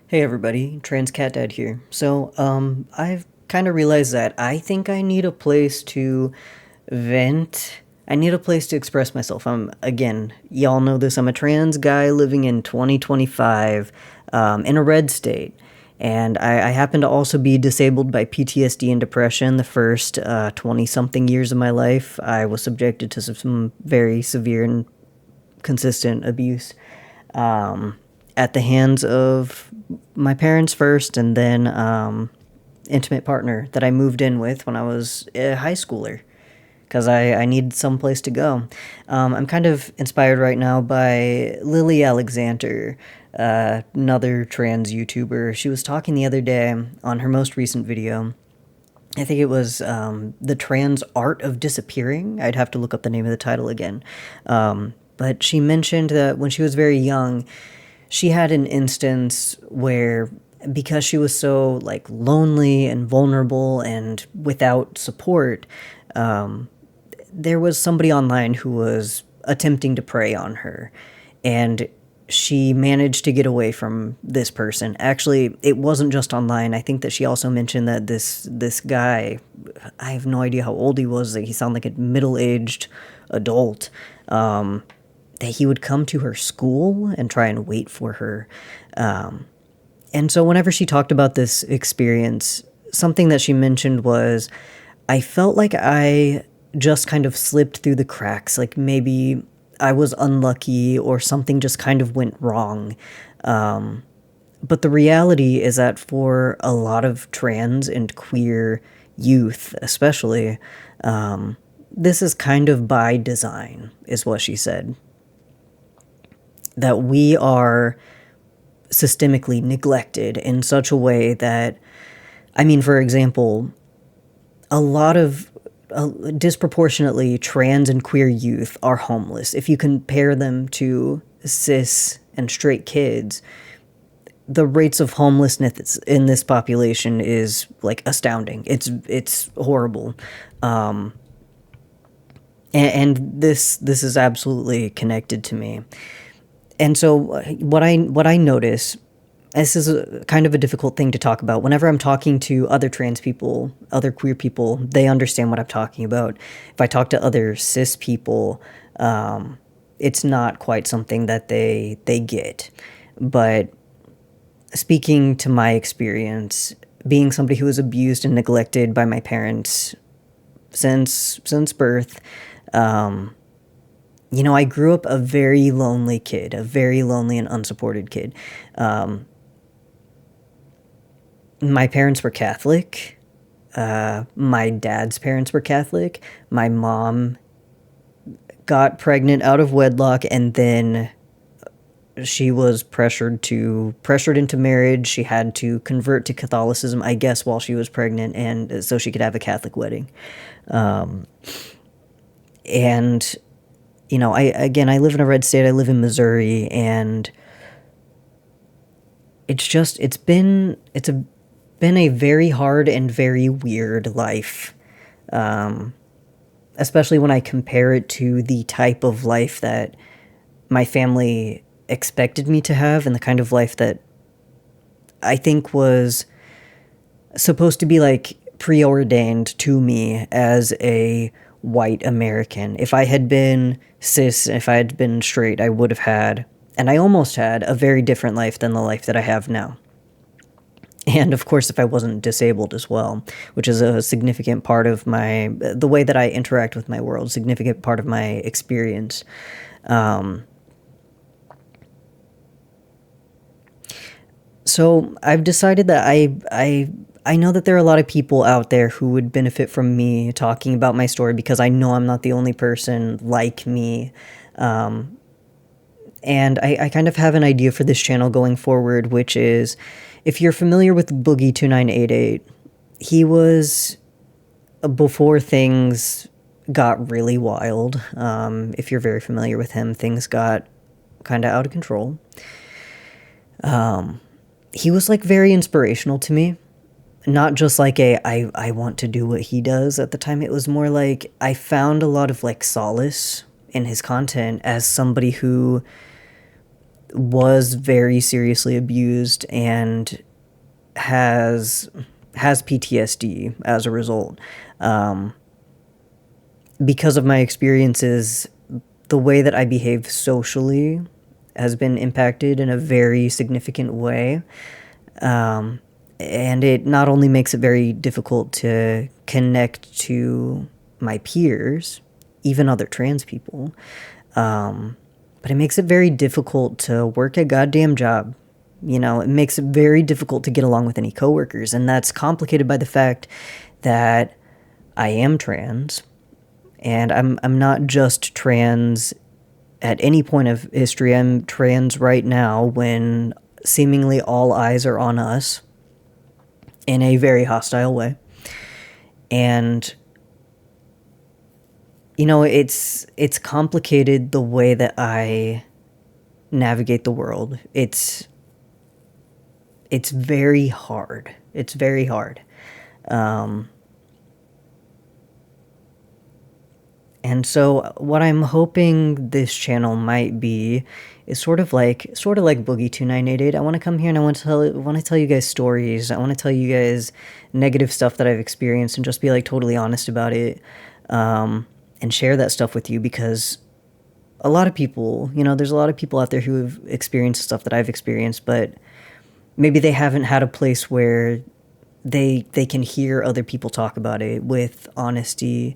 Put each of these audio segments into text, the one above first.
Hey everybody, Trans Cat Dad here. I've kind of realized that I think I need a place to vent. I need a place to express myself. Again, y'all know this, I'm a trans guy living in 2025 in a red state. And I happen to also be disabled by PTSD and depression. The first 20 something years of my life, I was subjected to some very severe and consistent abuse at the hands of my parents first, and then intimate partner that I moved in with when I was a high schooler because I needed some place to go. I'm kind of inspired right now by Lily Alexander, another trans YouTuber. She was talking the other day on her most recent video. I think it was The Trans Art of Disappearing. I'd have to look up the name of the title again. But she mentioned that when she was very young, she had an instance where, because she was so like lonely and vulnerable and without support, there was somebody online who was attempting to prey on her, and she managed to get away from this person. Actually, it wasn't just online. I think that she also mentioned that this guy, I have no idea how old he was. Like, he sounded like a middle-aged adult. That he would come to her school and try and wait for her. And so whenever she talked about this experience, something that she mentioned was, I felt like I just kind of slipped through the cracks. Like maybe I was unlucky or something just kind of went wrong. But the reality is that for a lot of trans and queer youth, especially, this is kind of by design, is what she said. That we are systemically neglected in such a way that, I mean, for example, a lot of disproportionately trans and queer youth are homeless. If you compare them to cis and straight kids, the rates of homelessness in this population is like astounding. It's horrible. And this is absolutely connected to me. And so what I notice, this is kind of a difficult thing to talk about. Whenever I'm talking to other trans people, other queer people, they understand what I'm talking about. If I talk to other cis people, it's not quite something that they get. But speaking to my experience, being somebody who was abused and neglected by my parents since birth, I grew up a very lonely kid, a very lonely and unsupported kid. My parents were Catholic. My dad's parents were Catholic. My mom got pregnant out of wedlock, and then she was pressured into marriage. She had to convert to Catholicism, I guess, while she was pregnant, and so she could have a Catholic wedding. And I live in a red state. I live in Missouri, and it's been a very hard and very weird life, especially when I compare it to the type of life that my family expected me to have, and the kind of life that I think was supposed to be like preordained to me as a white American. If I had been cis, if I had been straight, I would have had, and I almost had, a very different life than the life that I have now. And of course, if I wasn't disabled as well, which is a significant part of the way that I interact with my world, significant part of my experience. So I've decided that I know that there are a lot of people out there who would benefit from me talking about my story, because I know I'm not the only person like me. And I kind of have an idea for this channel going forward, which is, if you're familiar with Boogie2988, he was, before things got really wild, if you're very familiar with him, things got kind of out of control. He was like very inspirational to me. Not just like I want to do what he does at the time. It was more like I found a lot of like solace in his content as somebody who was very seriously abused and has PTSD as a result. Because of my experiences, the way that I behave socially has been impacted in a very significant way. And it not only makes it very difficult to connect to my peers, even other trans people, but it makes it very difficult to work a goddamn job. It makes it very difficult to get along with any coworkers, and that's complicated by the fact that I am trans, and I'm not just trans at any point of history. I'm trans right now when seemingly all eyes are on us in a very hostile way. And it's complicated the way that I navigate the world. It's very hard. It's very hard. And so what I'm hoping this channel might be is sort of like Boogie 2988. I want to come here and I want to tell you guys stories. I want to tell you guys negative stuff that I've experienced and just be like totally honest about it, and share that stuff with you, because a lot of people, there's a lot of people out there who have experienced stuff that I've experienced, but maybe they haven't had a place where they can hear other people talk about it with honesty.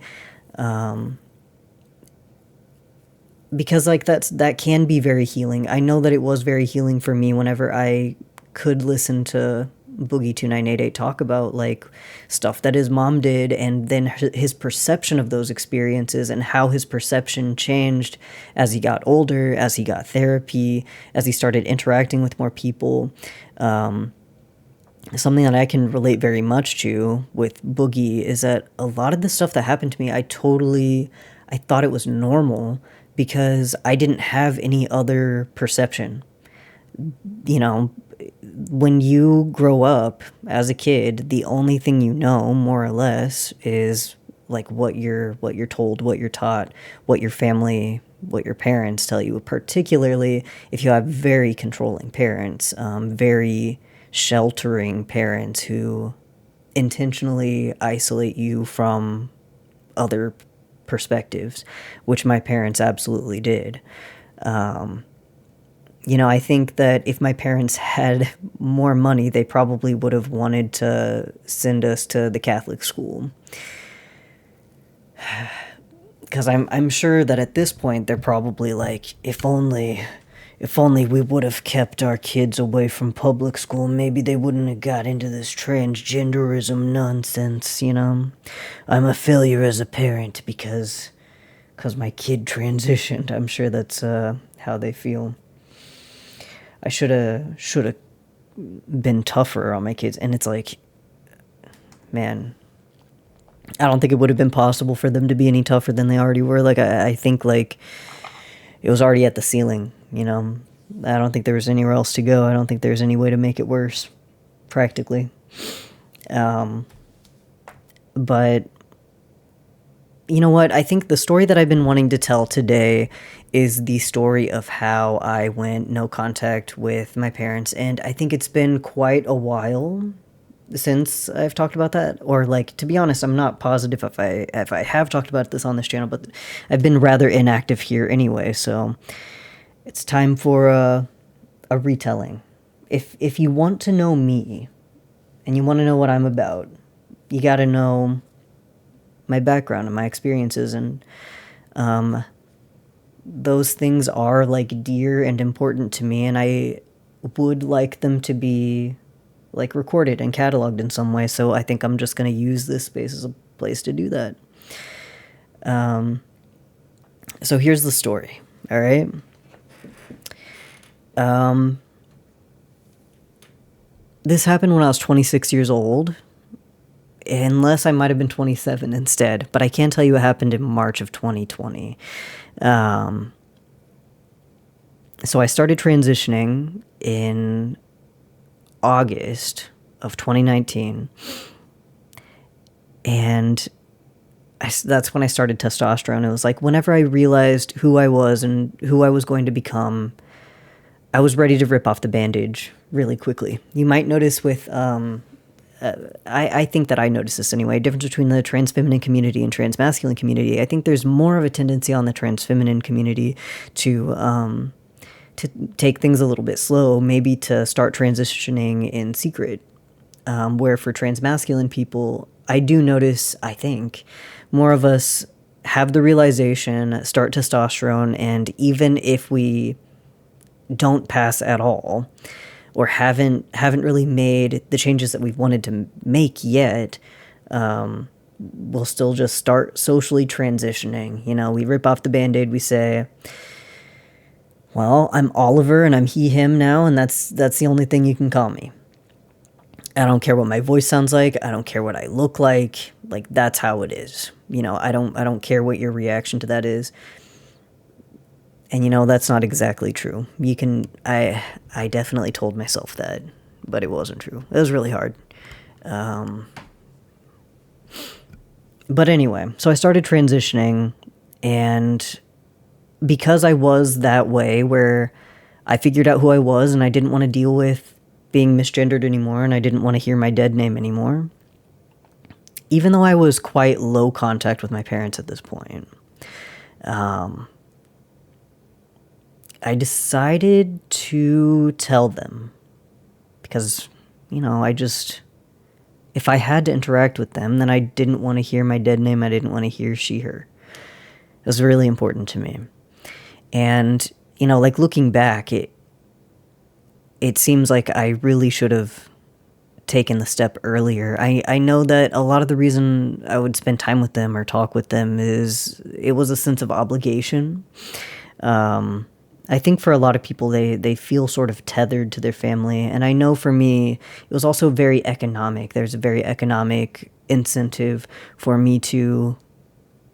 Because that can be very healing. I know that it was very healing for me whenever I could listen to Boogie 2988 talk about like stuff that his mom did, and then his perception of those experiences and how his perception changed as he got older, as he got therapy, as he started interacting with more people. Something that I can relate very much to with Boogie is that a lot of the stuff that happened to me, I thought it was normal because I didn't have any other perception. When you grow up as a kid, the only thing you know, more or less, is like what you're told, what you're taught, what your family, what your parents tell you, particularly if you have very controlling parents, very sheltering parents who intentionally isolate you from other perspectives, which my parents absolutely did. I think that if my parents had more money, they probably would have wanted to send us to the Catholic school. Because I'm sure that at this point they're probably like, if only we would have kept our kids away from public school, maybe they wouldn't have got into this transgenderism nonsense, I'm a failure as a parent because my kid transitioned. I'm sure that's how they feel. I should have been tougher on my kids, and it's like, man, I don't think it would have been possible for them to be any tougher than they already were. Like, I think, like, it was already at the ceiling, I don't think there was anywhere else to go. I don't think there's any way to make it worse, practically. But, you know what? I think the story that I've been wanting to tell today is the story of how I went no contact with my parents, and I think it's been quite a while since I've talked about that, or like, to be honest, I'm not positive if I have talked about this on this channel, but I've been rather inactive here anyway, so it's time for a retelling. If you want to know me and you want to know what I'm about, you got to know my background and my experiences, and those things are like dear and important to me, and I would like them to be like recorded and cataloged in some way, so I think I'm just going to use this space as a place to do that. So here's the story, all right? This happened when I was 26 years old, unless I might have been 27 instead, but I can tell you it happened in March of 2020. So I started transitioning in August of 2019, and that's when I started testosterone. It was like whenever I realized who I was and who I was going to become, I was ready to rip off the bandage really quickly. You might notice with, I think that I notice this anyway, difference between the trans feminine community and trans masculine community. I think there's more of a tendency on the trans feminine community to take things a little bit slow, maybe to start transitioning in secret. Where for trans masculine people, I do notice, I think, more of us have the realization, start testosterone, and even if we don't pass at all, or haven't really made the changes that we've wanted to make yet, we'll still just start socially transitioning. You know, we rip off the Band-Aid, we say, well, I'm Oliver and I'm he, him now, and that's the only thing you can call me. I don't care what my voice sounds like. I don't care what I look like. Like, that's how it is. You know, I don't care what your reaction to that is. And, you know, that's not exactly true. I definitely told myself that, but it wasn't true. It was really hard. But anyway, so I started transitioning, and because I was that way, where I figured out who I was and I didn't want to deal with being misgendered anymore, and I didn't want to hear my dead name anymore, even though I was quite low contact with my parents at this point, I decided to tell them, because, you know, if I had to interact with them, then I didn't want to hear my dead name. I didn't want to hear she, her. It was really important to me. And, you know, like, looking back, it seems like I really should have taken the step earlier. I know that a lot of the reason I would spend time with them or talk with them is it was a sense of obligation. I think for a lot of people, they feel sort of tethered to their family. And I know for me, it was also very economic. There's a very economic incentive for me to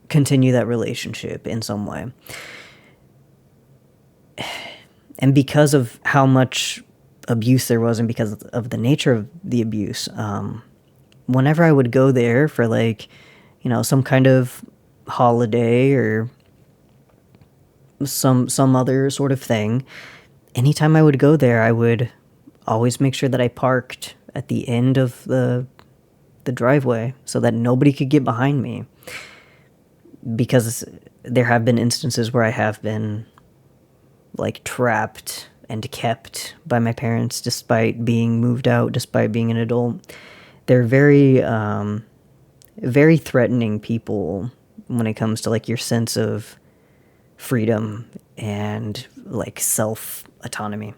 continue that relationship in some way. And because of how much abuse there was, and because of the nature of the abuse, whenever I would go there for, like, you know, some kind of holiday or some other sort of thing, anytime I would go there, I would always make sure that I parked at the end of the driveway so that nobody could get behind me, because there have been instances where I have been, like, trapped and kept by my parents despite being moved out, despite being an adult. They're very, very threatening people when it comes to, like, your sense of freedom and, like, self-autonomy.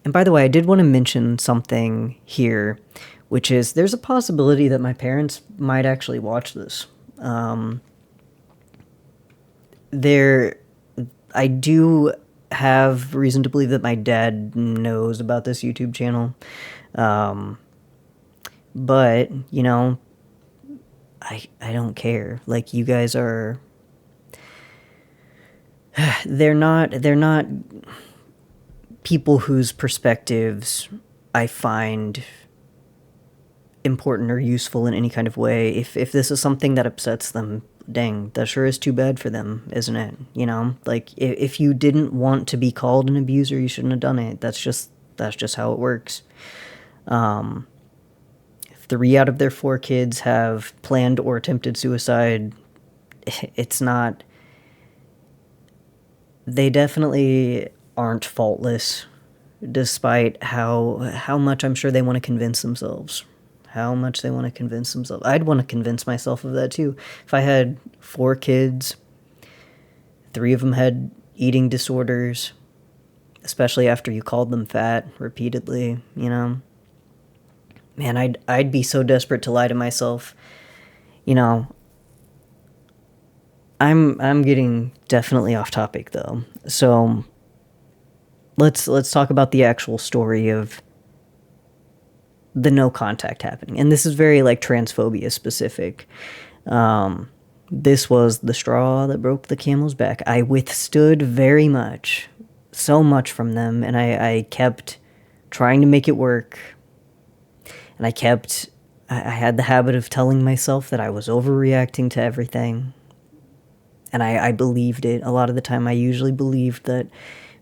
And by the way, I did want to mention something here, which is there's a possibility that my parents might actually watch this. I do have reason to believe that my dad knows about this YouTube channel. But, you know, I don't care. Like, you guys are... They're not people whose perspectives I find important or useful in any kind of way. If this is something that upsets them, dang, that sure is too bad for them, isn't it? You know, like, if you didn't want to be called an abuser, you shouldn't have done it. That's just how it works. If 3 out of their 4 kids have planned or attempted suicide, it's not... They definitely aren't faultless, despite how much I'm sure they want to convince themselves. How much they want to convince themselves. I'd want to convince myself of that too. If I had 4 kids, 3 of them had eating disorders, especially after you called them fat repeatedly, you know, man, I'd be so desperate to lie to myself. You know, I'm getting definitely off topic though. So let's talk about the actual story of the no contact happening. And this is very, like, transphobia specific. This was the straw that broke the camel's back. I withstood very much, so much from them, and I kept trying to make it work. And I had the habit of telling myself that I was overreacting to everything. And I believed it. A lot of the time I usually believed that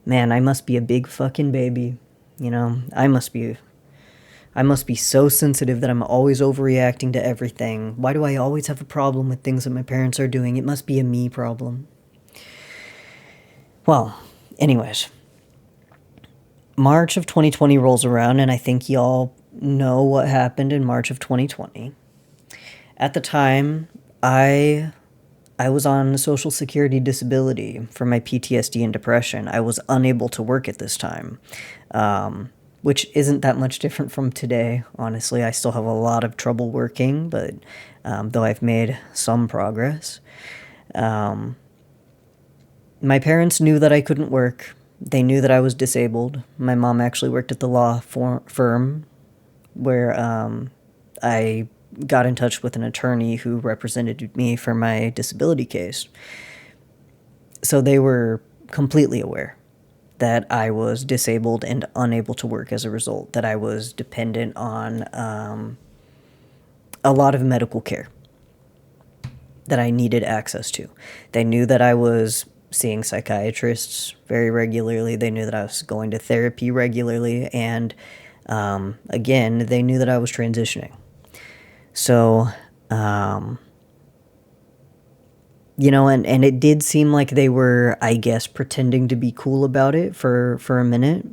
Man, I must be a big fucking baby. You know, I must be so sensitive that I'm always overreacting to everything. Why do I always have a problem with things that my parents are doing? It must be a me problem. Well, anyways, March of 2020 rolls around, and I think y'all know what happened in March of 2020. At the time, I was on Social Security disability for my PTSD and depression. I was unable to work at this time, which isn't that much different from today, honestly. I still have a lot of trouble working, but though I've made some progress. My parents knew that I couldn't work. They knew that I was disabled. My mom actually worked at the law firm where I got in touch with an attorney who represented me for my disability case. So they were completely aware that I was disabled and unable to work as a result, that I was dependent on a lot of medical care that I needed access to. They knew that I was seeing psychiatrists very regularly. They knew that I was going to therapy regularly. And again, they knew that I was transitioning. So, you know, and it did seem like they were, I guess, pretending to be cool about it for a minute.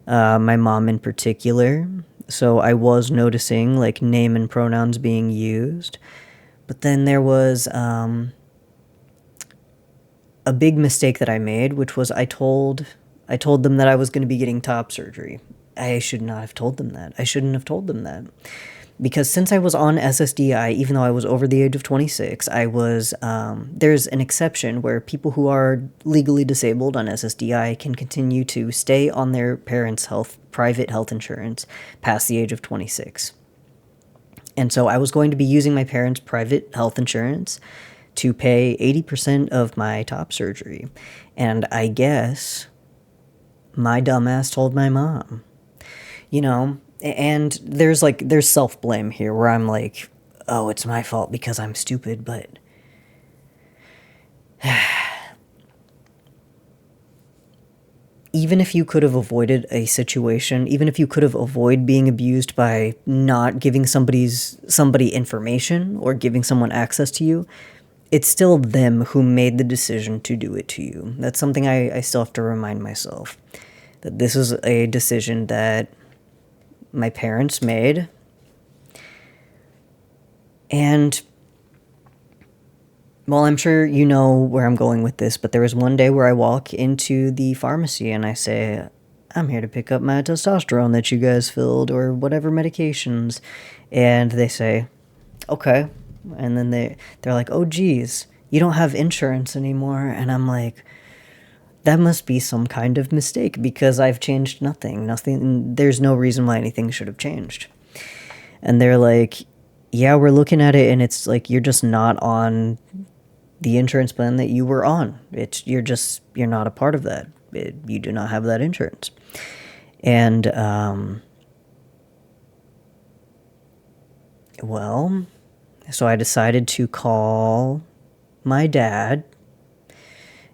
My mom in particular. So I was noticing, like, name and pronouns being used. But then there was a big mistake that I made, which was I told them that I was going to be getting top surgery. I should not have told them that. I shouldn't have told them that. Because since I was on SSDI, even though I was over the age of 26, I was, there's an exception where people who are legally disabled on SSDI can continue to stay on their parents' private health insurance past the age of 26. And so I was going to be using my parents' private health insurance to pay 80% of my top surgery. And I guess my dumbass told my mom, you know, and there's self-blame here where I'm like, oh, it's my fault because I'm stupid, but even if you could have avoided a situation, even if you could have avoided being abused by not giving somebody information or giving someone access to you, it's still them who made the decision to do it to you. That's something I still have to remind myself, that this is a decision that my parents made. And, well, I'm sure you know where I'm going with this, but there was one day where I walk into the pharmacy and I say, I'm here to pick up my testosterone that you guys filled or whatever medications. And they say, okay. And then they're like, oh, geez, you don't have insurance anymore. And I'm like, that must be some kind of mistake because I've changed nothing. There's no reason why anything should have changed. And they're like, yeah, we're looking at it and it's like, you're just not on the insurance plan that you were on. You're not a part of that. You do not have that insurance. And, well, so I decided to call my dad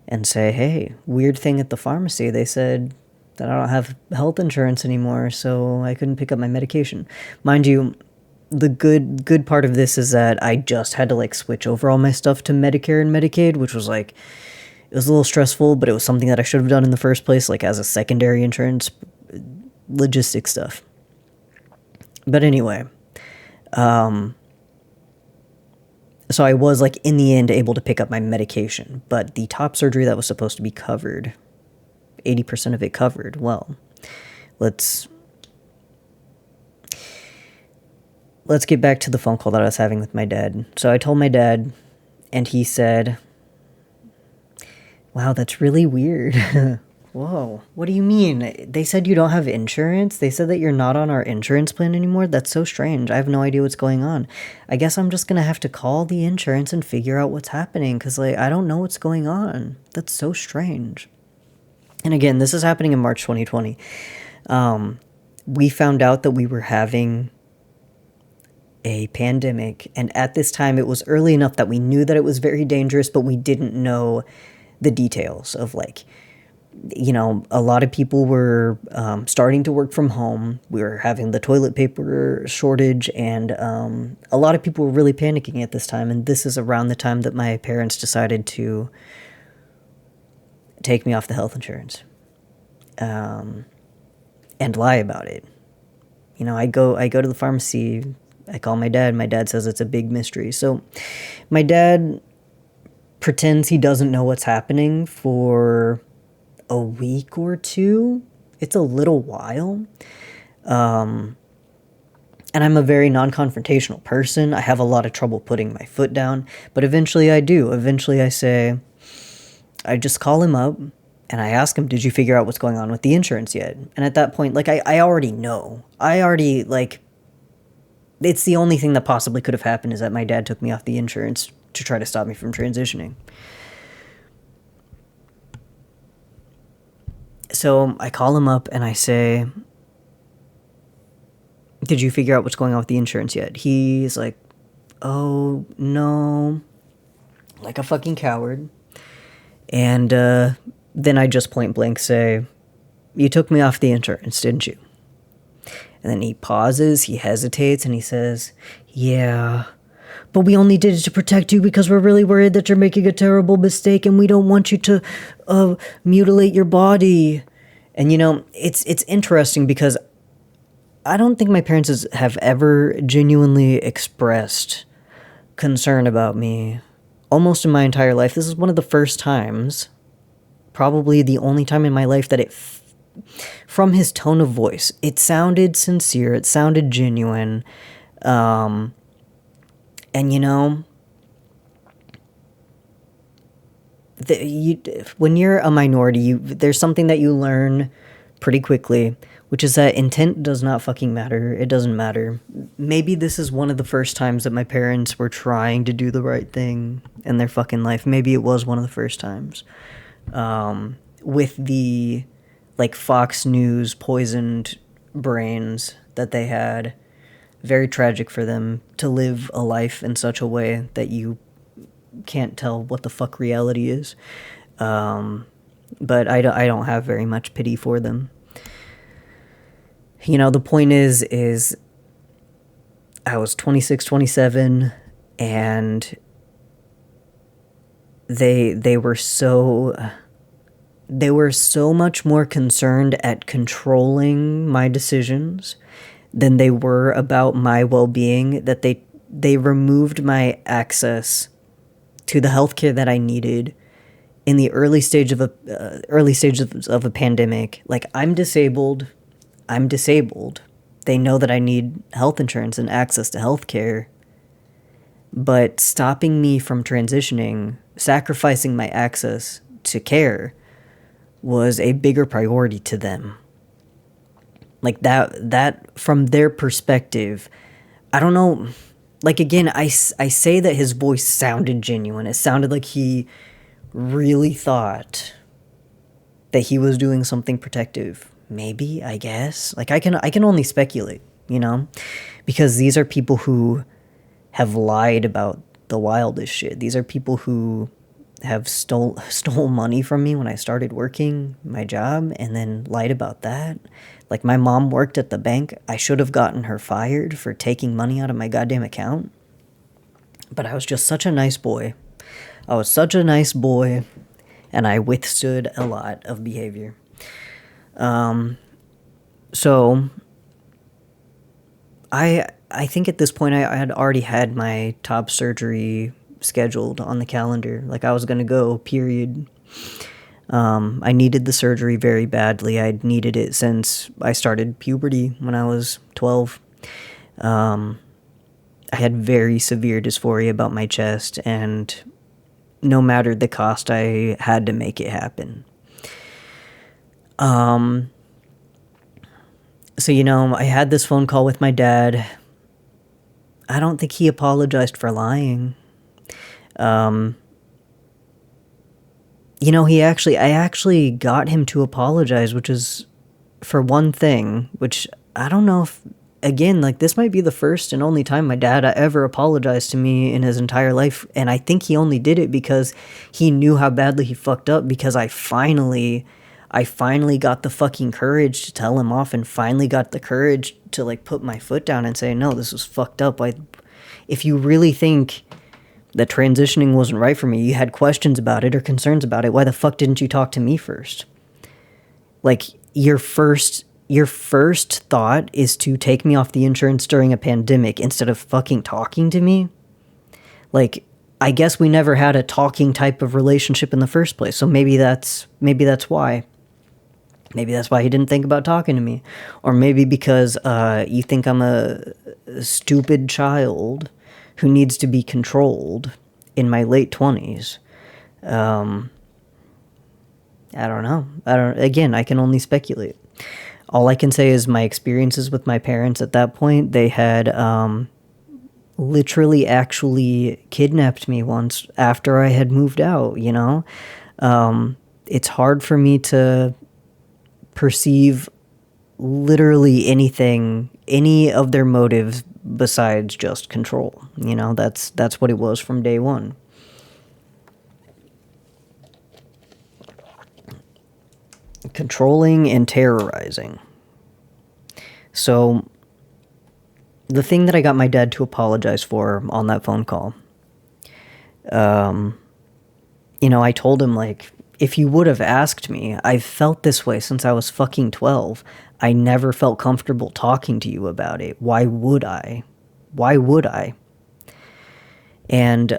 and say, hey, weird thing at the pharmacy. They said that I don't have health insurance anymore, so I couldn't pick up my medication. Mind you, the good part of this is that I just had to, like, switch over all my stuff to Medicare and Medicaid, which was, like, it was a little stressful, but it was something that I should have done in the first place, like, as a secondary insurance, logistic stuff. But anyway, so I was, like, in the end able to pick up my medication, but the top surgery that was supposed to be covered, 80% of it covered, well, let's get back to the phone call that I was having with my dad. So I told my dad, and he said, wow, that's really weird. Whoa, what do you mean? They said you don't have insurance? They said that you're not on our insurance plan anymore? That's so strange. I have no idea what's going on. I guess I'm just gonna have to call the insurance and figure out what's happening, because, like, I don't know what's going on. That's so strange. And again, this is happening in March 2020. We found out that we were having a pandemic, and at this time it was early enough that we knew that it was very dangerous, but we didn't know the details of, like, a lot of people were starting to work from home. We were having the toilet paper shortage, and a lot of people were really panicking at this time. And this is around the time that my parents decided to take me off the health insurance and lie about it. I go to the pharmacy. I call my dad. My dad says it's a big mystery. So my dad pretends he doesn't know what's happening for a week or two. It's a little while. And I'm a very non-confrontational person. I have a lot of trouble putting my foot down, but eventually I do. Eventually I just call him up and I ask him, did you figure out what's going on with the insurance yet? And at that point, I already know. It's the only thing that possibly could have happened is that my dad took me off the insurance to try to stop me from transitioning. So I call him up and I say, did you figure out what's going on with the insurance yet? He's like, oh, no. Like a fucking coward. And then I just point blank say, you took me off the insurance, didn't you? And then he pauses, he hesitates, and he says, yeah, but we only did it to protect you because we're really worried that you're making a terrible mistake and we don't want you to mutilate your body. And it's interesting because I don't think my parents have ever genuinely expressed concern about me almost in my entire life. This is one of the first times, probably the only time in my life that from his tone of voice, it sounded sincere, it sounded genuine. And when you're a minority, there's something that you learn pretty quickly, which is that intent does not fucking matter. It doesn't matter. Maybe this is one of the first times that my parents were trying to do the right thing in their fucking life. Maybe it was one of the first times. With the Fox News poisoned brains that they had. Very tragic for them to live a life in such a way that you can't tell what the fuck reality is. But I don't have very much pity for them. The point is I was 26, 27, and they were so much more concerned at controlling my decisions than they were about my well-being that they removed my access to the healthcare that I needed in the early stages of a pandemic. I'm disabled. They know that I need health insurance and access to healthcare, but stopping me from transitioning, sacrificing my access to care, was a bigger priority to them. That from their perspective, I don't know. Again, I say that his voice sounded genuine. It sounded like he really thought that he was doing something protective. Maybe, I guess. I can only speculate, because these are people who have lied about the wildest shit. These are people who have stole money from me when I started working my job and then lied about that. My mom worked at the bank. I should have gotten her fired for taking money out of my goddamn account. But I was just such a nice boy. I was such a nice boy, and I withstood a lot of behavior. So I think at this point I had already had my top surgery scheduled on the calendar. I was going to go, period. I needed the surgery very badly. I'd needed it since I started puberty when I was 12. I had very severe dysphoria about my chest, and no matter the cost, I had to make it happen. So, I had this phone call with my dad. I don't think he apologized for lying. I actually got him to apologize, which is for one thing, which I don't know if, again, this might be the first and only time my dad ever apologized to me in his entire life. And I think he only did it because he knew how badly he fucked up, because I finally I finally got the fucking courage to tell him off, and finally got the courage to like put my foot down and say, no, this was fucked up. If you really think that transitioning wasn't right for me, you had questions about it or concerns about it, why the fuck didn't you talk to me first? Like, your first thought is to take me off the insurance during a pandemic instead of fucking talking to me? Like, I guess we never had a talking type of relationship in the first place, so maybe that's why. Maybe that's why he didn't think about talking to me. Or maybe because you think I'm a stupid child who needs to be controlled in my late 20s. I don't know. Again, I can only speculate. All I can say is my experiences with my parents at that point, they had literally actually kidnapped me once after I had moved out, you know? It's hard for me to perceive literally anything, any of their motives besides just control. You know, that's what it was from day one. Controlling and terrorizing. So, the thing that I got my dad to apologize for on that phone call, you know, I told him, like, if you would have asked me, I've felt this way since I was fucking 12. I never felt comfortable talking to you about it. Why would I? Why would I? And,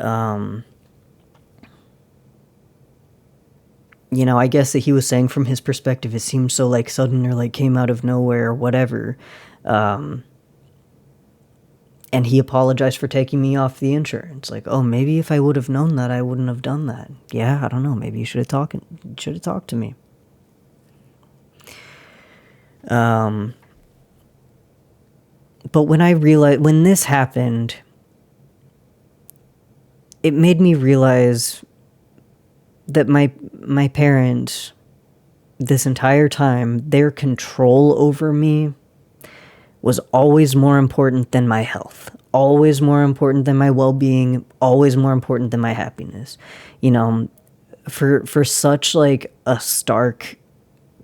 you know, I guess that he was saying from his perspective, it seemed so, like, sudden or, like, came out of nowhere or whatever. And he apologized for taking me off the insurance. Like, oh, maybe if I would have known that, I wouldn't have done that. Yeah, I don't know. Maybe you should have talked to me. But when this happened, it made me realize that my parents, this entire time, their control over me was always more important than my health, always more important than my well-being, always more important than my happiness. You know, for such like a stark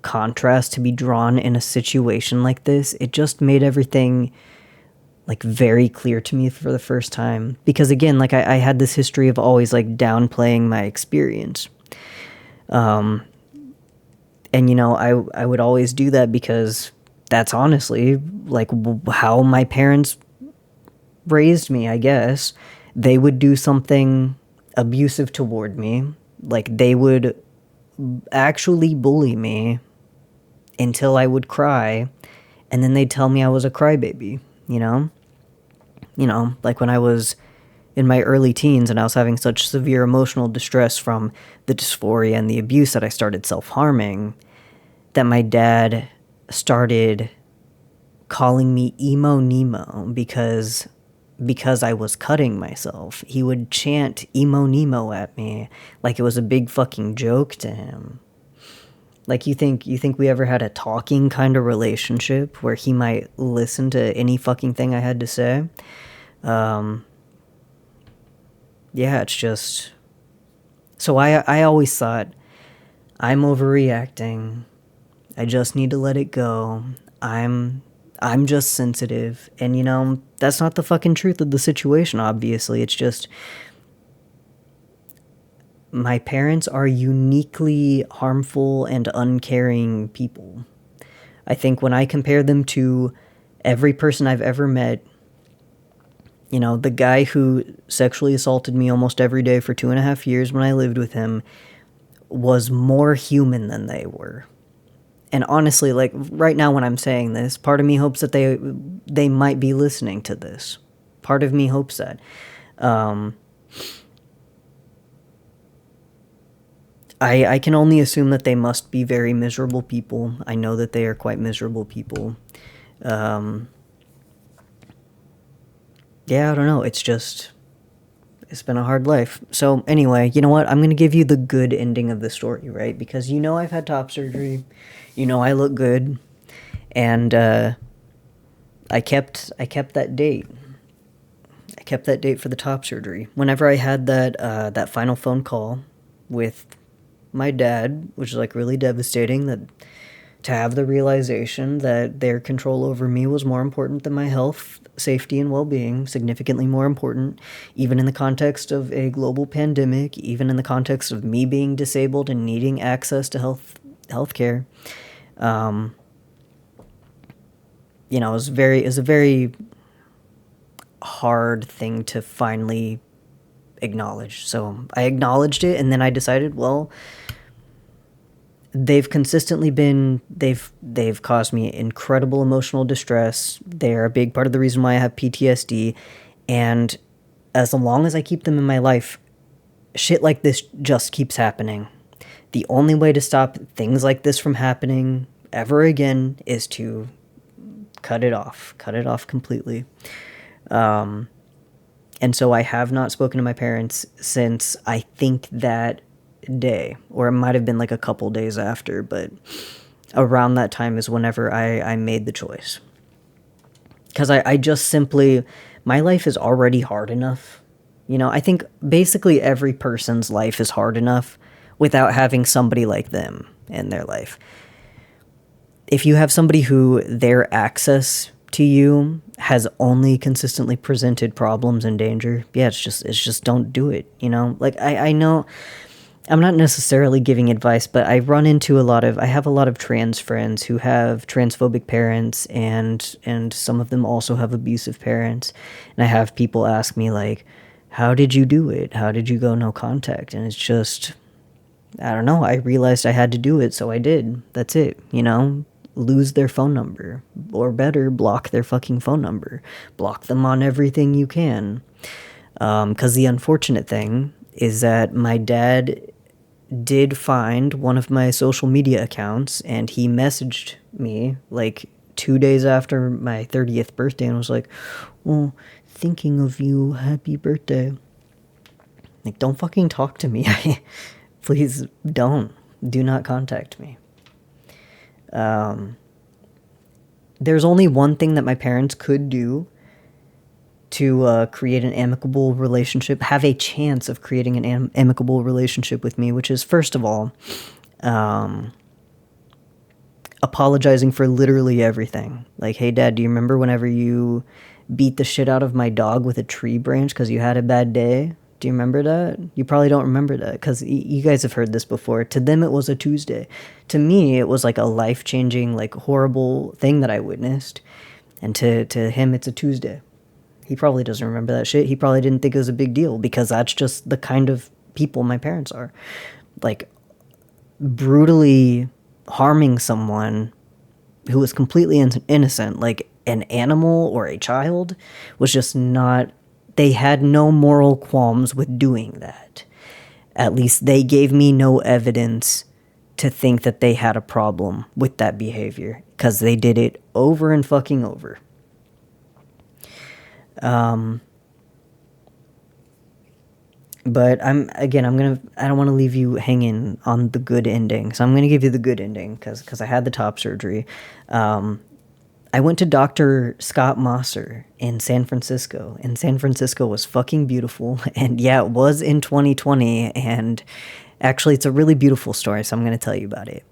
contrast to be drawn in a situation like this, it just made everything like very clear to me for the first time. Because again, like I had this history of always like downplaying my experience. And you know, I would always do that because that's honestly like how my parents raised me, I guess. They would do something abusive toward me. Like, they would actually bully me until I would cry, and then they'd tell me I was a crybaby, you know? You know, like when I was in my early teens and I was having such severe emotional distress from the dysphoria and the abuse that I started self-harming, that my dad started calling me Emo Nemo because I was cutting myself. He would chant Emo Nemo at me like it was a big fucking joke to him. Like, you think we ever had a talking kind of relationship where he might listen to any fucking thing I had to say? Yeah, it's just... So I always thought, I'm overreacting. I just need to let it go. I'm just sensitive. And, you know, that's not the fucking truth of the situation, obviously. It's just... my parents are uniquely harmful and uncaring people. I think when I compare them to every person I've ever met, you know, the guy who sexually assaulted me almost every day for 2.5 years when I lived with him was more human than they were. And honestly, like, right now when I'm saying this, part of me hopes that they might be listening to this. Part of me hopes that. I can only assume that they must be very miserable people. I know that they are quite miserable people. Yeah, I don't know. It's been a hard life. So anyway, you know what? I'm going to give you the good ending of the story, right? Because you know I've had top surgery. You know I look good. And I kept that date. I kept that date for the top surgery. Whenever I had that final phone call with my dad, which is like really devastating, that to have the realization that their control over me was more important than my health, safety, and well-being, significantly more important, even in the context of a global pandemic, even in the context of me being disabled and needing access to healthcare. It was a very hard thing to finally acknowledge. So I acknowledged it, and then I decided, well, they've caused me incredible emotional distress. They're a big part of the reason why I have PTSD, and as long as I keep them in my life, shit like this just keeps happening. The only way to stop things like this from happening ever again is to cut it off completely. And so I have not spoken to my parents since, I think, that day, or it might have been like a couple days after, but around that time is whenever I made the choice. Because I just simply, my life is already hard enough. I think basically every person's life is hard enough without having somebody like them in their life. If you have somebody who their access to you has only consistently presented problems and danger, yeah, it's just don't do it. Like I know I'm not necessarily giving advice, but I have a lot of trans friends who have transphobic parents, and some of them also have abusive parents. And I have people ask me, like, how did you do it? How did you go no contact? And it's just, I don't know. I realized I had to do it, so I did. That's it. Lose their phone number, or better, block their fucking phone number. Block them on everything you can. Because the unfortunate thing is that my dad did find one of my social media accounts, and he messaged me like 2 days after my 30th birthday and was like, well, thinking of you, happy birthday. Like, don't fucking talk to me. Please do not contact me. There's only one thing that my parents could do to create an amicable relationship, have a chance of creating an amicable relationship with me, which is, first of all, apologizing for literally everything. Like, hey, Dad, do you remember whenever you beat the shit out of my dog with a tree branch because you had a bad day? Do you remember that? You probably don't remember that, because you guys have heard this before. To them, it was a Tuesday. To me, it was like a life-changing, like, horrible thing that I witnessed. And to him, it's a Tuesday. He probably doesn't remember that shit. He probably didn't think it was a big deal, because that's just the kind of people my parents are. Like, brutally harming someone who was completely innocent, like an animal or a child, was just not... They had no moral qualms with doing that. At least they gave me no evidence to think that they had a problem with that behavior, because they did it over and fucking over. But I don't want to leave you hanging on the good ending, so I'm going to give you the good ending, because I had the top surgery. I went to Dr. Scott Mosser in San Francisco, and San Francisco was fucking beautiful. And yeah, it was in 2020, and actually it's a really beautiful story, so I'm going to tell you about it.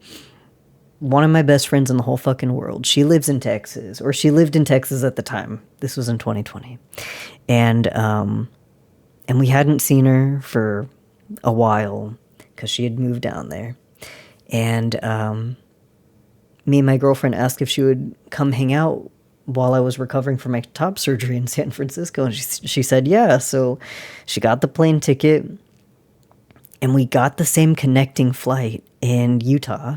One of my best friends in the whole fucking world, she lives in Texas, or she lived in Texas at the time. This was in 2020. And we hadn't seen her for a while, because she had moved down there. And me and my girlfriend asked if she would come hang out while I was recovering from my top surgery in San Francisco, and she said yeah. So she got the plane ticket, and we got the same connecting flight in Utah,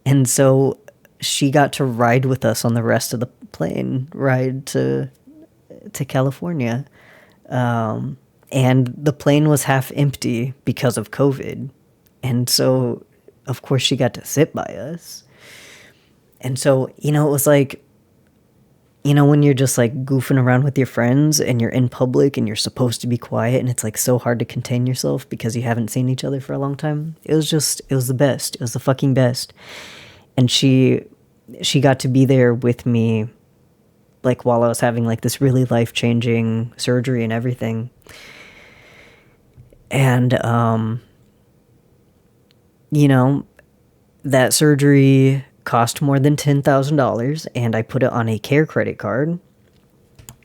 and so she got to ride with us on the rest of the plane ride to California. And the plane was half empty because of COVID, and so of course she got to sit by us. And so, it was like, when you're just like goofing around with your friends and you're in public and you're supposed to be quiet, and it's like so hard to contain yourself because you haven't seen each other for a long time. It was the best. It was the fucking best. And she got to be there with me, like, while I was having like this really life-changing surgery and everything. And you know, that surgery cost more than $10,000, and I put it on a care credit card.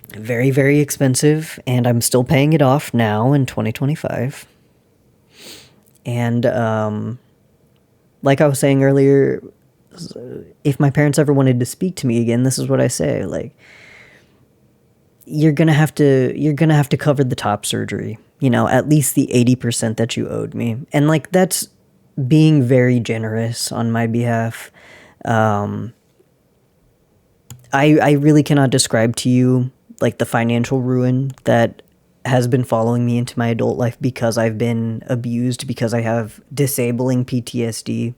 Very, very expensive, and I'm still paying it off now in 2025. And like I was saying earlier, if my parents ever wanted to speak to me again, this is what I say: like, you're gonna have to cover the top surgery. At least the 80% that you owed me, and like that's being very generous on my behalf. I really cannot describe to you like the financial ruin that has been following me into my adult life because I've been abused, because I have disabling PTSD.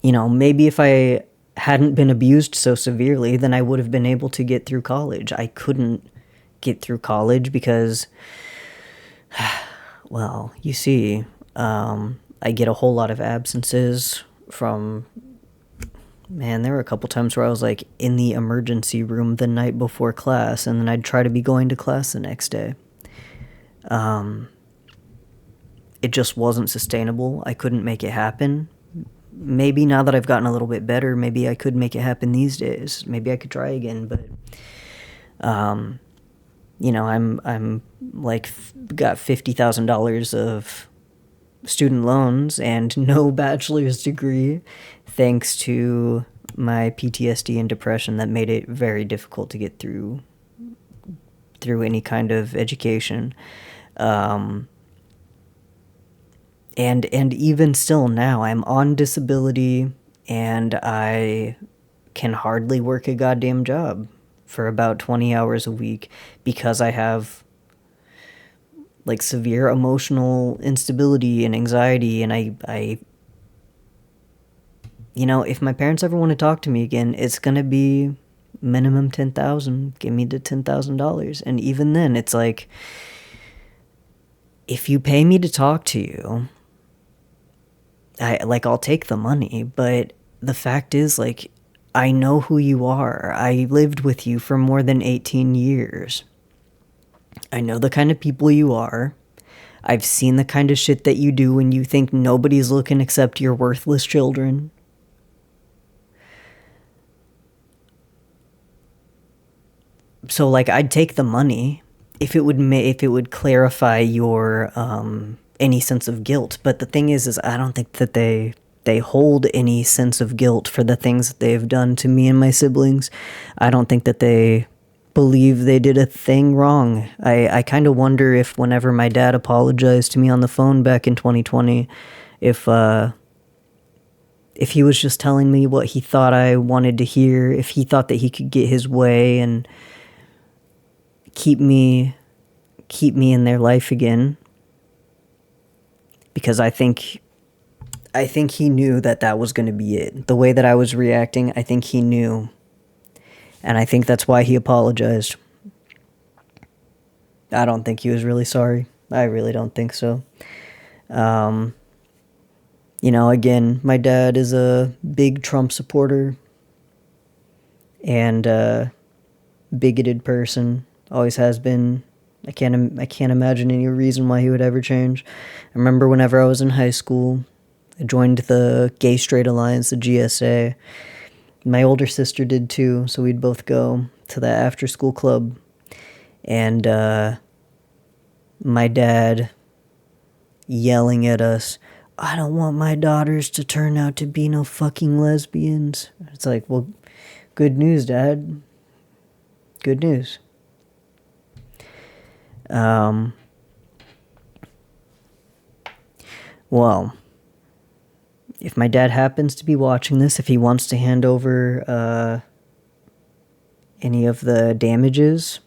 Maybe if I hadn't been abused so severely, then I would have been able to get through college. I couldn't get through college because, well, you see, I get a whole lot of absences from. Man, there were a couple times where I was like in the emergency room the night before class, and then I'd try to be going to class the next day. It just wasn't sustainable. I couldn't make it happen. Maybe now that I've gotten a little bit better, maybe I could make it happen these days. Maybe I could try again, but I'm like got $50,000 of student loans and no bachelor's degree, thanks to my PTSD and depression that made it very difficult to get through any kind of education. And even still now, I'm on disability and I can hardly work a goddamn job for about 20 hours a week because I have like severe emotional instability and anxiety, and I if my parents ever want to talk to me again, it's gonna be minimum 10,000. Give me the $10,000, and even then, it's like, if you pay me to talk to you, I'll take the money. But the fact is, like, I know who you are. I lived with you for more than 18 years. I know the kind of people you are. I've seen the kind of shit that you do when you think nobody's looking except your worthless children. So, like, I'd take the money if it would clarify your any sense of guilt. But the thing is I don't think that they hold any sense of guilt for the things that they've done to me and my siblings. I don't think that they believe they did a thing wrong. I kind of wonder if whenever my dad apologized to me on the phone back in 2020, if he was just telling me what he thought I wanted to hear, if he thought that he could get his way and keep me in their life again. Because I think he knew that was going to be it. The way that I was reacting, I think he knew. And I think that's why he apologized. I don't think he was really sorry. I really don't think so. Again, my dad is a big Trump supporter and a bigoted person. Always has been. I can't imagine any reason why he would ever change. I remember whenever I was in high school, I joined the Gay Straight Alliance, the GSA. My older sister did too, so we'd both go to the after-school club. And my dad yelling at us, "I don't want my daughters to turn out to be no fucking lesbians." It's like, well, good news, Dad. Good news. Well, if my dad happens to be watching this, if he wants to hand over any of the damages,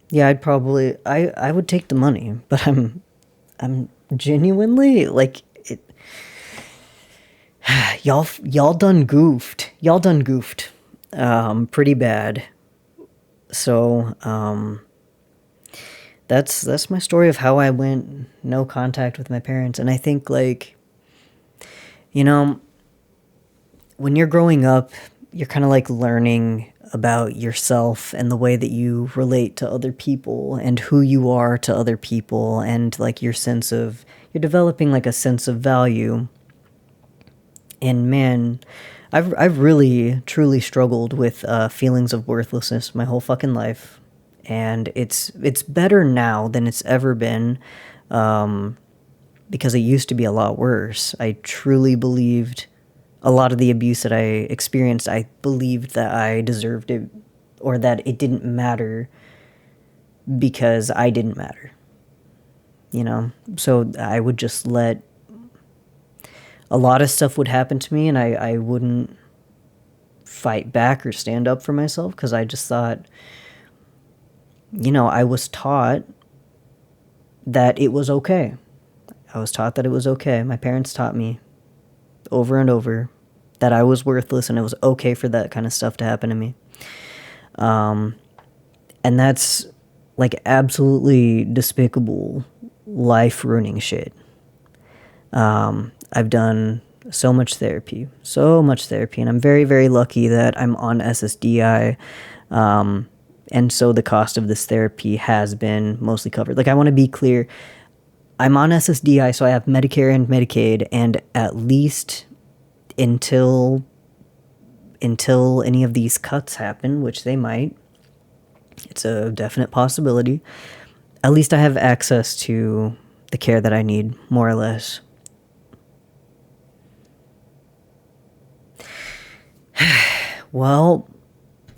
yeah, I would take the money, but I'm genuinely like it. Y'all done goofed. Pretty bad. So, that's my story of how I went no contact with my parents. And I think, like, when you're growing up, you're kind of like learning about yourself and the way that you relate to other people and who you are to other people, and like you're developing like a sense of value. And man, I've really truly struggled with feelings of worthlessness my whole fucking life, and it's better now than it's ever been, because it used to be a lot worse. I truly believed a lot of the abuse that I experienced. I believed that I deserved it, or that it didn't matter because I didn't matter. You know, so I would just let a lot of stuff would happen to me, and I wouldn't fight back or stand up for myself because I just thought, I was taught that it was okay. I was taught that it was okay. My parents taught me over and over that I was worthless and it was okay for that kind of stuff to happen to me. And that's like absolutely despicable, life ruining shit. I've done so much therapy, and I'm very, very lucky that I'm on SSDI. And so the cost of this therapy has been mostly covered. Like, I want to be clear, I'm on SSDI, so I have Medicare and Medicaid, and at least until any of these cuts happen, which they might, it's a definite possibility, at least I have access to the care that I need, more or less. Well,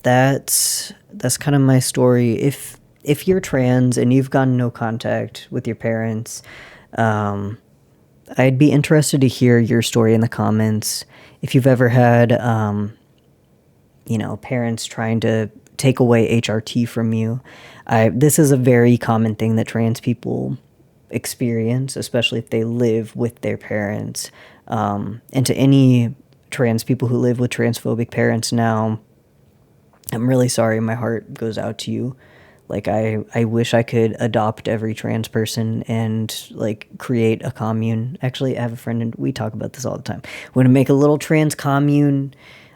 that's kind of my story. If you're trans and you've gotten no contact with your parents, I'd be interested to hear your story in the comments. If you've ever had, parents trying to take away HRT from you, this is a very common thing that trans people experience, especially if they live with their parents. And to any trans people who live with transphobic parents now, I'm really sorry. My heart goes out to you. Like, I wish I could adopt every trans person and, like, create a commune. Actually, I have a friend, and we talk about this all the time. We're going to make a little trans commune.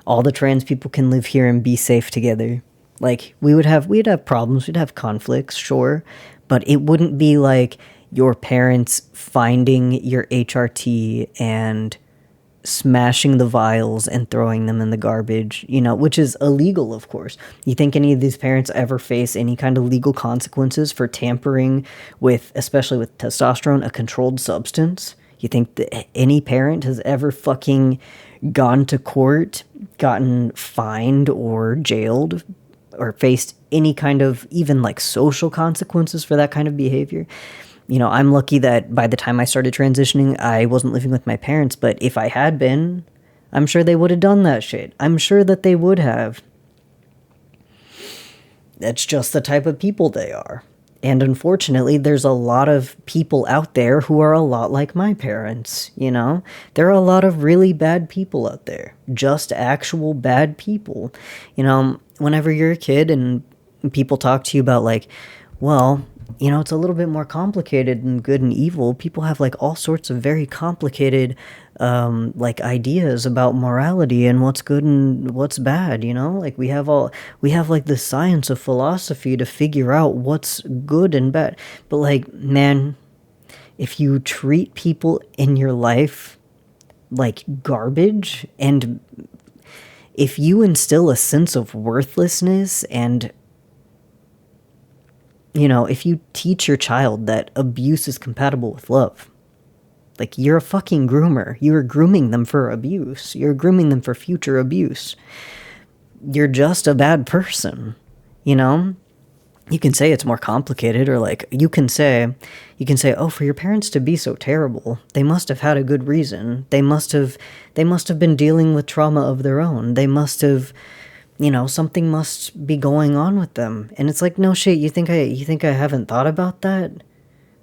All the trans people can live here and be safe together. Like, we'd have problems. We'd have conflicts, sure. But it wouldn't be like your parents finding your HRT and smashing the vials and throwing them in the garbage, which is illegal, of course. You think any of these parents ever face any kind of legal consequences for tampering with, especially with testosterone, a controlled substance? You think that any parent has ever fucking gone to court, gotten fined or jailed, or faced any kind of even like social consequences for that kind of behavior? I'm lucky that by the time I started transitioning, I wasn't living with my parents, but if I had been, I'm sure they would have done that shit. I'm sure that they would have. That's just the type of people they are. And unfortunately, there's a lot of people out there who are a lot like my parents, There are a lot of really bad people out there. Just actual bad people. Whenever you're a kid and people talk to you about, like, well, it's a little bit more complicated than good and evil. People have like all sorts of very complicated like ideas about morality and what's good and what's bad, Like we have like the science of philosophy to figure out what's good and bad. But like, man, if you treat people in your life like garbage, and if you instill a sense of worthlessness, and if you teach your child that abuse is compatible with love, like, you're a fucking groomer. You're grooming them for abuse. You're grooming them for future abuse. You're just a bad person, You can say it's more complicated, or like, you can say, oh, for your parents to be so terrible, they must have had a good reason. They must have been dealing with trauma of their own. They must have, something must be going on with them. And it's like, no shit, you think I haven't thought about that?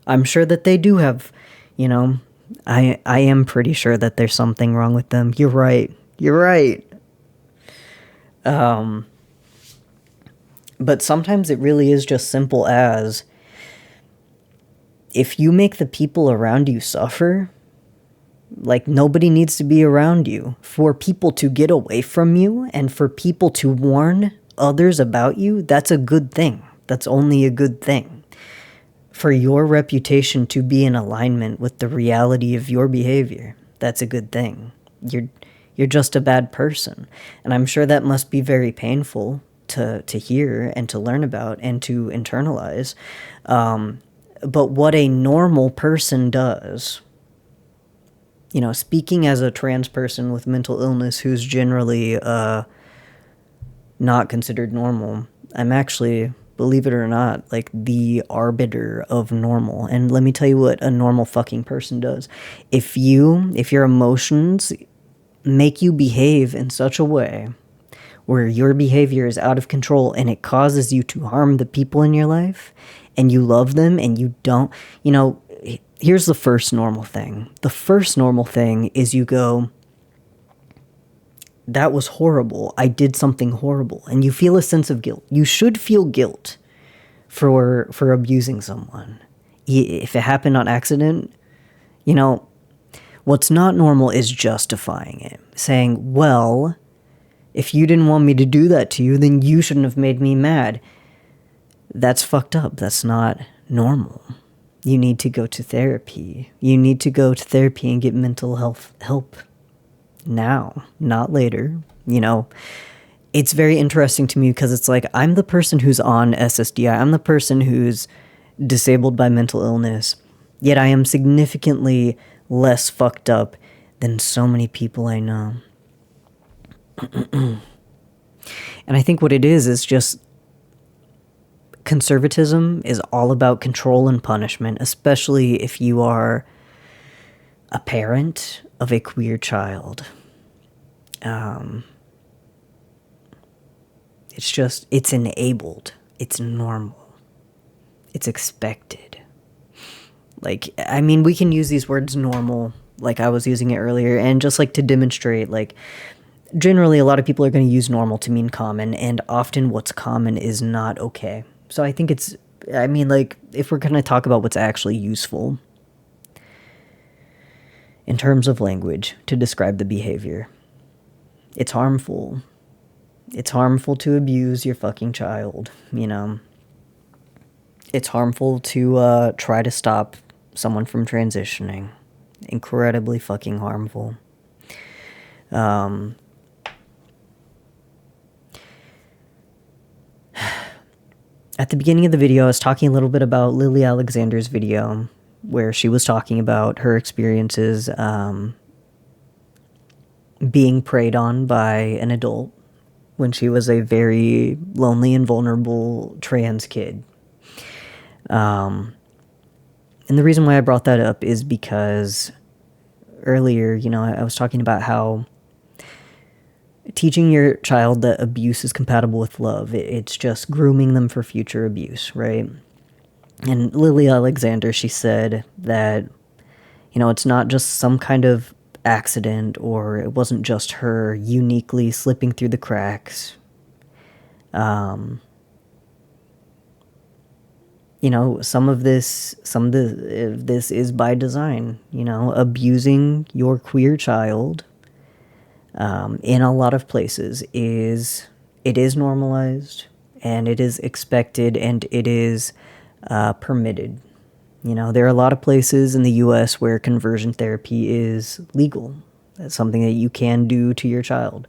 I'm sure that they do have, I am pretty sure that there's something wrong with them. You're right. But sometimes it really is just simple as, if you make the people around you suffer, Like, nobody needs to be around you. For people to get away from you and for people to warn others about you, that's a good thing. That's only a good thing. For your reputation to be in alignment with the reality of your behavior, that's a good thing. You're just a bad person. And I'm sure that must be very painful to hear and to learn about and to internalize. But what a normal person does, you know, speaking as a trans person with mental illness who's generally not considered normal, I'm actually, believe it or not, like the arbiter of normal. And let me tell you what a normal fucking person does. If your emotions make you behave in such a way where your behavior is out of control and it causes you to harm the people in your life and you love them and you don't, you know, here's the first normal thing. The first normal thing is you go, that was horrible. I did something horrible. And you feel a sense of guilt. You should feel guilt for abusing someone. If it happened on accident, you know, what's not normal is justifying it. Saying, well, if you didn't want me to do that to you, then you shouldn't have made me mad. That's fucked up. That's not normal. You need to go to therapy. You need to go to therapy and get mental health help now, not later. You know, it's very interesting to me because it's like I'm the person who's on SSDI. I'm the person who's disabled by mental illness. Yet I am significantly less fucked up than so many people I know. And I think what it is just conservatism is all about control and punishment, especially if you are a parent of a queer child. It's enabled. It's normal. It's expected. Like, I mean, we can use these words normal, like I was using it earlier, and just like to demonstrate, like, generally a lot of people are going to use normal to mean common, and often what's common is not okay. So I think like, if we're going to talk about what's actually useful in terms of language to describe the behavior, it's harmful. It's harmful to abuse your fucking child, you know. It's harmful to try to stop someone from transitioning. Incredibly fucking harmful. At the beginning of the video, I was talking a little bit about Lily Alexander's video, where she was talking about her experiences being preyed on by an adult when she was a very lonely and vulnerable trans kid. And the reason why I brought that up is because earlier, you know, I was talking about how teaching your child that abuse is compatible with love, it's just grooming them for future abuse, right? And Lily Alexander, she said that, you know, it's not just some kind of accident, or it wasn't just her uniquely slipping through the cracks. You know, some of this is by design, you know, abusing your queer child in a lot of places is normalized, and it is expected, and it is permitted. You know, there are a lot of places in the U.S. where conversion therapy is legal. That's something that you can do to your child.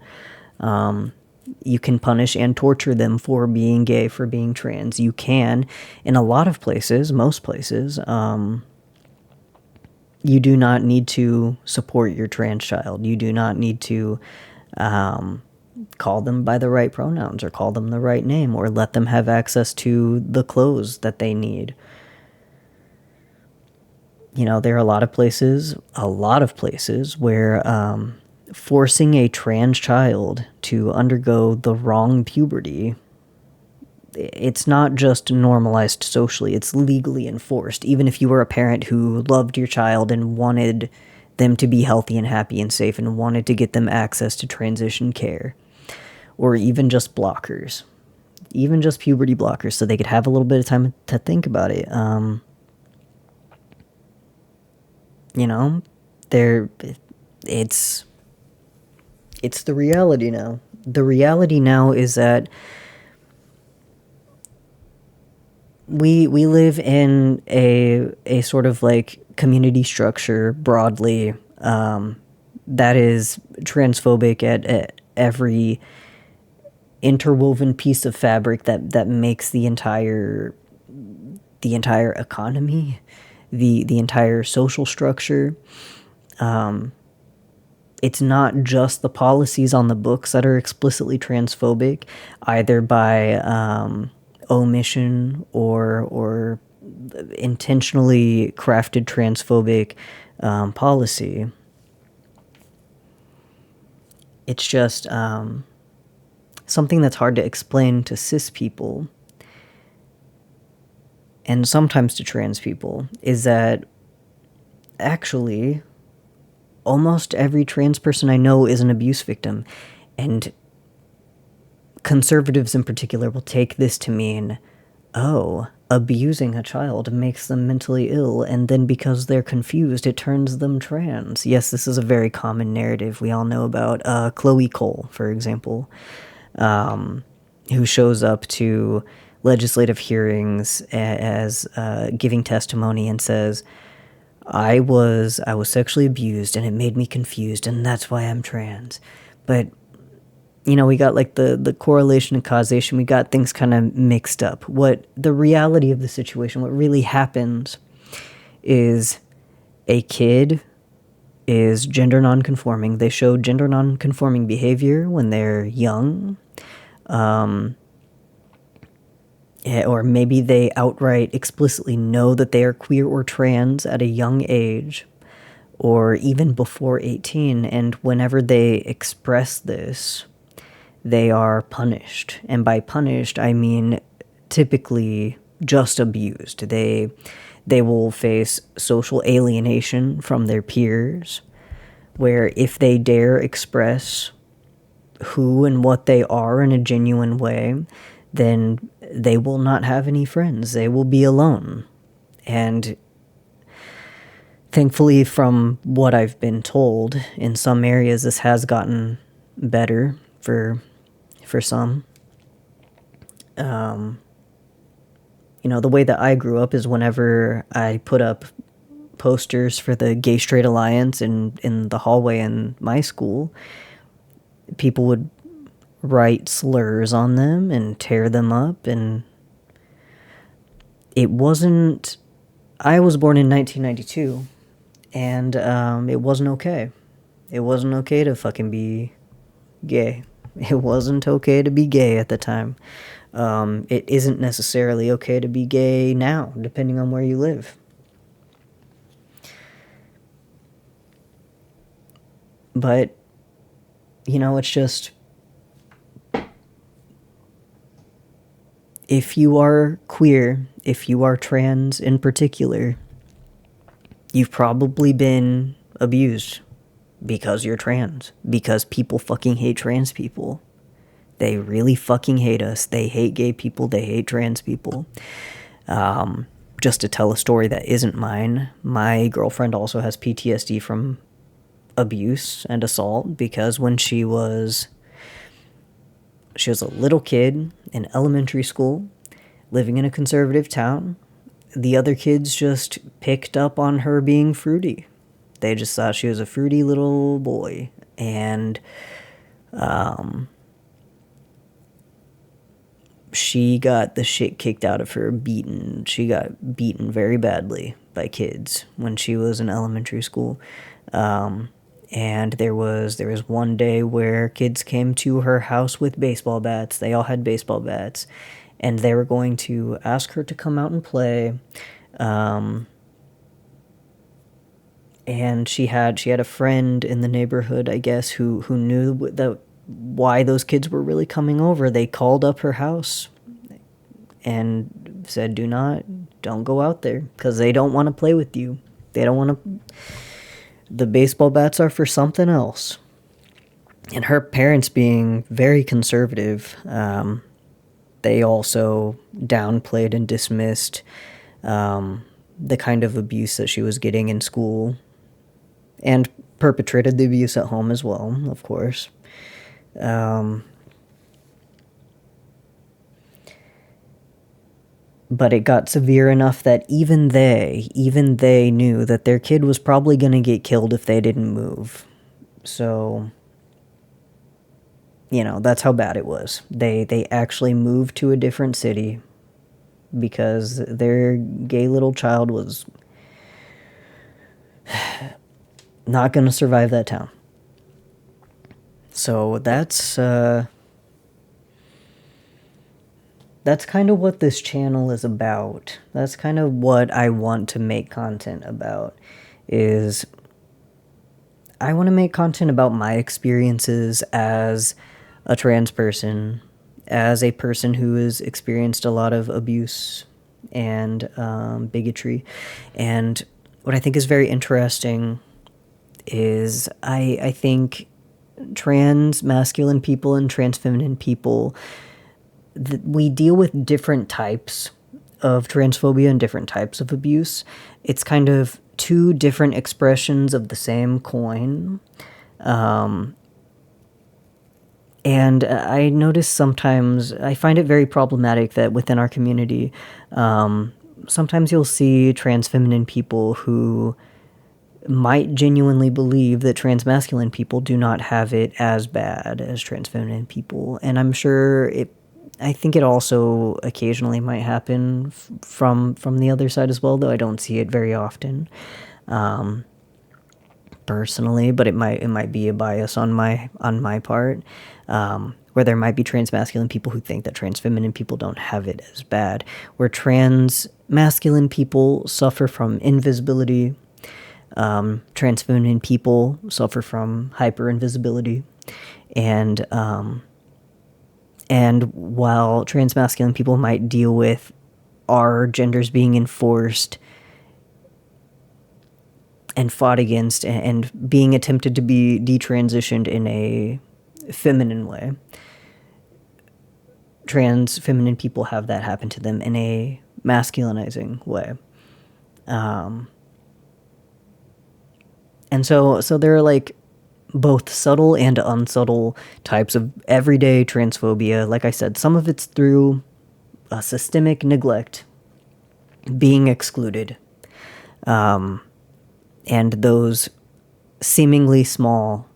You can punish and torture them for being gay, for being trans. You can, in a lot of places, most places, you do not need to support your trans child. You do not need to call them by the right pronouns or call them the right name or let them have access to the clothes that they need. You know, there are a lot of places where forcing a trans child to undergo the wrong puberty, it's not just normalized socially, it's legally enforced. Even if you were a parent who loved your child and wanted them to be healthy and happy and safe and wanted to get them access to transition care, or even just blockers, even just puberty blockers, so they could have a little bit of time to think about it. You know, There, it's it's the reality now. The reality now is that we live in a sort of like community structure broadly, that is transphobic at every interwoven piece of fabric that makes the entire economy, the entire social structure. It's not just the policies on the books that are explicitly transphobic, either by omission or intentionally crafted transphobic policy. It's just something that's hard to explain to cis people and sometimes to trans people, is that actually almost every trans person I know is an abuse victim. And conservatives in particular will take this to mean, oh, abusing a child makes them mentally ill, and then because they're confused, it turns them trans. Yes, this is a very common narrative we all know about. Chloe Cole, for example, who shows up to legislative hearings as giving testimony and says, I was sexually abused and it made me confused and that's why I'm trans. But you know, we got like the correlation and causation, we got things kind of mixed up. What the reality of the situation, what really happens is a kid is gender nonconforming. They show gender nonconforming behavior when they're young. Or maybe they outright explicitly know that they are queer or trans at a young age, or even before 18, and whenever they express this, they are punished. And by punished, I mean typically just abused. They will face social alienation from their peers, where if they dare express who and what they are in a genuine way, then they will not have any friends. They will be alone. And thankfully, from what I've been told, in some areas this has gotten better for some. You know, the way that I grew up is whenever I put up posters for the Gay Straight Alliance in the hallway in my school, people would write slurs on them and tear them up, and it wasn't... I was born in 1992, and it wasn't okay. It wasn't okay to fucking be gay. It wasn't okay to be gay at the time. It isn't necessarily okay to be gay now, depending on where you live. But, you know, it's just... if you are queer, if you are trans in particular, you've probably been abused because you're trans. Because people fucking hate trans people. They really fucking hate us. They hate gay people. They hate trans people. Just to tell a story that isn't mine, my girlfriend also has PTSD from abuse and assault because when she was a little kid in elementary school, living in a conservative town, the other kids just picked up on her being fruity. They just thought she was a fruity little boy. And she got the shit kicked out of her, beaten. She got beaten very badly by kids when she was in elementary school. And there was one day where kids came to her house with baseball bats. They all had baseball bats. And they were going to ask her to come out and play. And she had a friend in the neighborhood, I guess, who knew why those kids were really coming over. They called up her house and said, don't go out there, because they don't want to play with you. They don't want to... The baseball bats are for something else. And her parents, being very conservative, they also downplayed and dismissed the kind of abuse that she was getting in school. and perpetrated the abuse at home as well, of course. But it got severe enough that even they knew that their kid was probably going to get killed if they didn't move. So, that's how bad it was. They actually moved to a different city because their gay little child was not going to survive that town. So that's kind of what this channel is about. That's kind of what I want to make content about, is I want to make content about my experiences as a trans person, as a person who has experienced a lot of abuse and bigotry. And what I think is very interesting is I think trans masculine people and trans feminine people, we deal with different types of transphobia and different types of abuse. It's kind of two different expressions of the same coin. And I notice sometimes, I find it very problematic that within our community, sometimes you'll see trans feminine people who might genuinely believe that trans masculine people do not have it as bad as trans feminine people. And I'm sure I think it also occasionally might happen from the other side as well, though I don't see it very often, personally. But it might be a bias on my part, where there might be trans masculine people who think that trans feminine people don't have it as bad, where trans masculine people suffer from invisibility. Trans feminine people suffer from hyper invisibility, and while trans masculine people might deal with our genders being enforced and fought against and being attempted to be detransitioned in a feminine way, trans feminine people have that happen to them in a masculinizing way. And so there are like both subtle and unsubtle types of everyday transphobia. Like I said, some of it's through systemic neglect, being excluded, and those seemingly small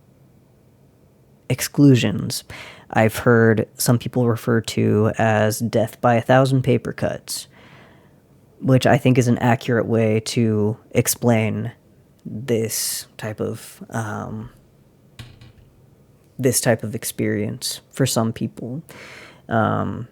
exclusions I've heard some people refer to as death by 1,000 paper cuts, which I think is an accurate way to explain this type of experience for some people. But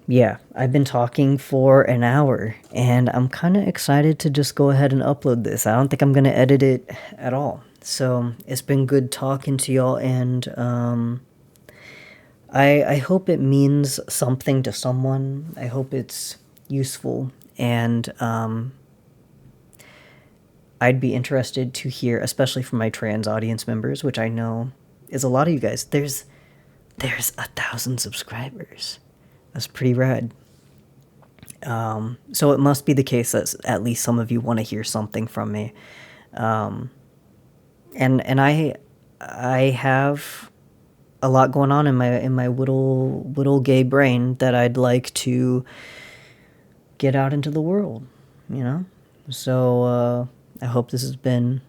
yeah, I've been talking for an hour, and I'm kind of excited to just go ahead and upload this. I don't think I'm going to edit it at all. So it's been good talking to y'all, and I hope it means something to someone. I hope it's useful, and I'd be interested to hear, especially from my trans audience members, which I know is a lot of you guys. There's 1,000 subscribers. That's pretty rad. So it must be the case that at least some of you want to hear something from me. And I have a lot going on in my little gay brain that I'd like to get out into the world, So I hope this has been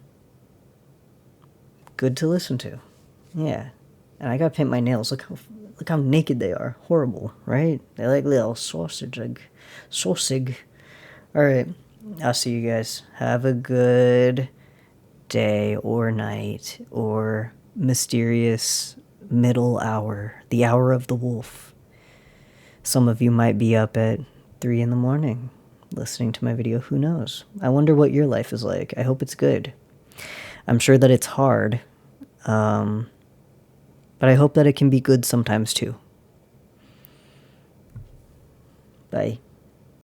good to listen to. Yeah. And I gotta paint my nails. Look how naked they are. Horrible, right? They're like little sausage. Alright. I'll see you guys. Have a good day or night or mysterious middle hour. The hour of the wolf. Some of you might be up at 3 a.m. listening to my video. Who knows? I wonder what your life is like. I hope it's good. I'm sure that it's hard. But I hope that it can be good sometimes too. Bye.